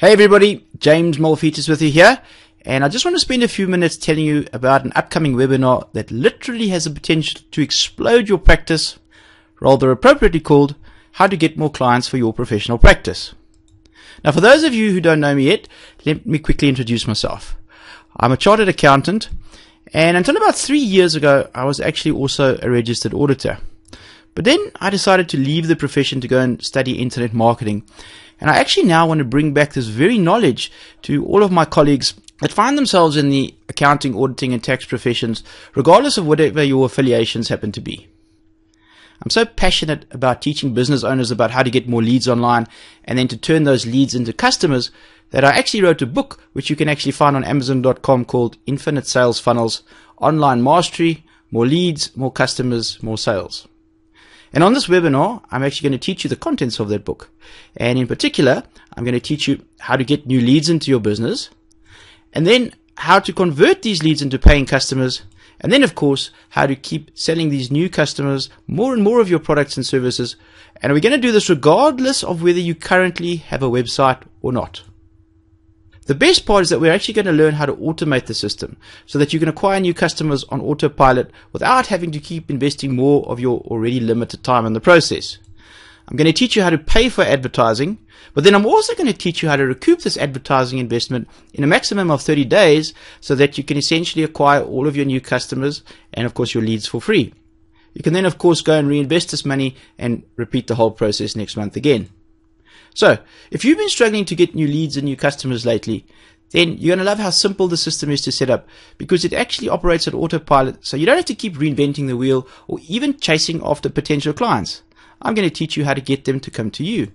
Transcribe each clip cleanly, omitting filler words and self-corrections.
Hey everybody, James Malfetus with you here, and I just want to spend a few minutes telling you about an upcoming webinar that literally has the potential to explode your practice, rather appropriately called How to Get More Clients for Your Professional Practice. Now for those of you who don't know me yet, let me quickly introduce myself. I'm a chartered accountant, and until about 3 years ago I was actually also a registered auditor. But then I decided to leave the profession to go and study internet marketing. And I actually now want to bring back this very knowledge to all of my colleagues that find themselves in the accounting, auditing and tax professions, regardless of whatever your affiliations happen to be. I'm so passionate about teaching business owners about how to get more leads online and then to turn those leads into customers that I actually wrote a book which you can actually find on Amazon.com called Infinite Sales Funnels, Online Mastery, More Leads, More Customers, More Sales. And on this webinar, I'm actually going to teach you the contents of that book. And in particular, I'm going to teach you how to get new leads into your business, and then how to convert these leads into paying customers, and then of course, how to keep selling these new customers more and more of your products and services. And we're going to do this regardless of whether you currently have a website or not. The best part is that we're actually going to learn how to automate the system so that you can acquire new customers on autopilot without having to keep investing more of your already limited time in the process. I'm going to teach you how to pay for advertising, but then I'm also going to teach you how to recoup this advertising investment in a maximum of 30 days so that you can essentially acquire all of your new customers and of course your leads for free. You can then of course go and reinvest this money and repeat the whole process next month again. So, if you've been struggling to get new leads and new customers lately, then you're going to love how simple the system is to set up because it actually operates at autopilot, so you don't have to keep reinventing the wheel or even chasing after potential clients. I'm going to teach you how to get them to come to you.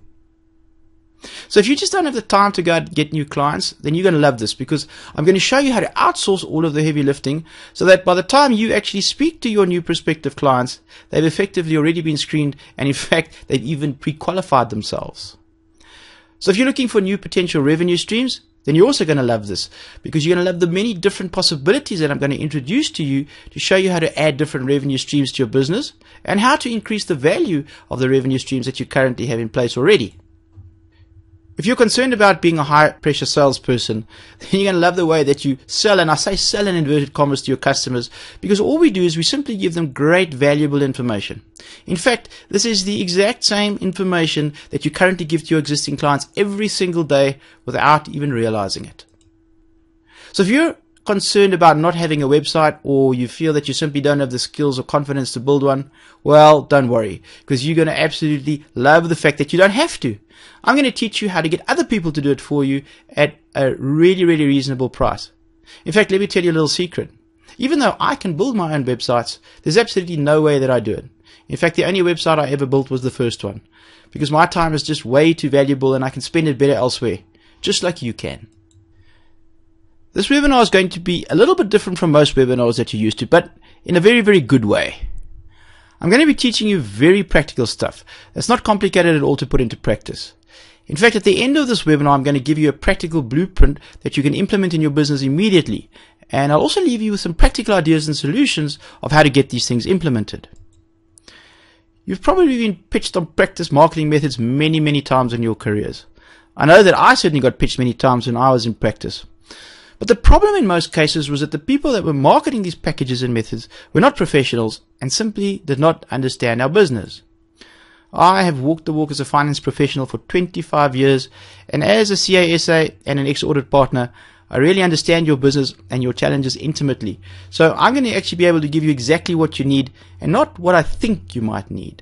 So if you just don't have the time to go out and get new clients, then you're going to love this because I'm going to show you how to outsource all of the heavy lifting so that by the time you actually speak to your new prospective clients, they've effectively already been screened and in fact, they've even pre-qualified themselves. So if you're looking for new potential revenue streams, then you're also going to love this because you're going to love the many different possibilities that I'm going to introduce to you to show you how to add different revenue streams to your business and how to increase the value of the revenue streams that you currently have in place already. If you're concerned about being a high pressure salesperson, then you're going to love the way that you sell, and I say sell in inverted commas, to your customers, because all we do is we simply give them great valuable information. In fact, this is the exact same information that you currently give to your existing clients every single day without even realizing it. So if you're concerned about not having a website or you feel that you simply don't have the skills or confidence to build one, well, don't worry, because you're going to absolutely love the fact that you don't have to. I'm going to teach you how to get other people to do it for you at a really, really reasonable price. In fact, let me tell you a little secret. Even though I can build my own websites, there's absolutely no way that I do it. In fact, the only website I ever built was the first one, because my time is just way too valuable and I can spend it better elsewhere, just like you can. This webinar is going to be a little bit different from most webinars that you're used to, but in a very, very good way. I'm going to be teaching you very practical stuff. It's not complicated at all to put into practice. In fact, at the end of this webinar, I'm going to give you a practical blueprint that you can implement in your business immediately. And I'll also leave you with some practical ideas and solutions of how to get these things implemented. You've probably been pitched on practice marketing methods many, many times in your careers. I know that I certainly got pitched many times when I was in practice. But the problem in most cases was that the people that were marketing these packages and methods were not professionals and simply did not understand our business. I have walked the walk as a finance professional for 25 years, and as a CASA and an ex-audit partner, I really understand your business and your challenges intimately. So I'm going to actually be able to give you exactly what you need and not what I think you might need.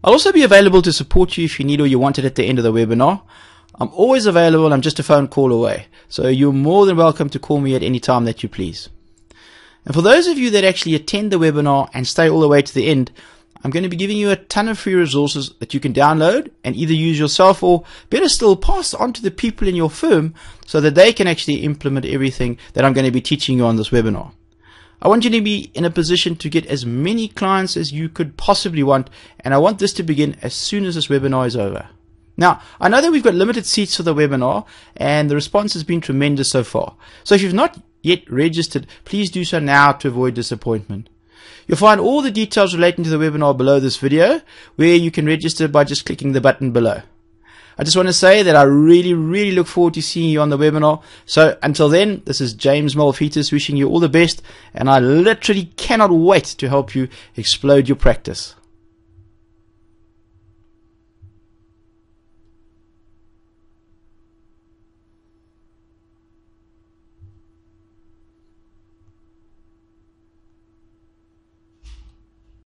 I'll also be available to support you if you need or you want it at the end of the webinar. I'm always available. I'm just a phone call away. So you're more than welcome to call me at any time that you please. And for those of you that actually attend the webinar and stay all the way to the end, I'm going to be giving you a ton of free resources that you can download and either use yourself or better still pass on to the people in your firm so that they can actually implement everything that I'm going to be teaching you on this webinar. I want you to be in a position to get as many clients as you could possibly want, and I want this to begin as soon as this webinar is over. Now, I know that we've got limited seats for the webinar and the response has been tremendous so far. So if you've not yet registered, please do so now to avoid disappointment. You'll find all the details relating to the webinar below this video, where you can register by just clicking the button below. I just want to say that I really look forward to seeing you on the webinar. So until then, this is James Malphetus wishing you all the best, and I literally cannot wait to help you explode your practice.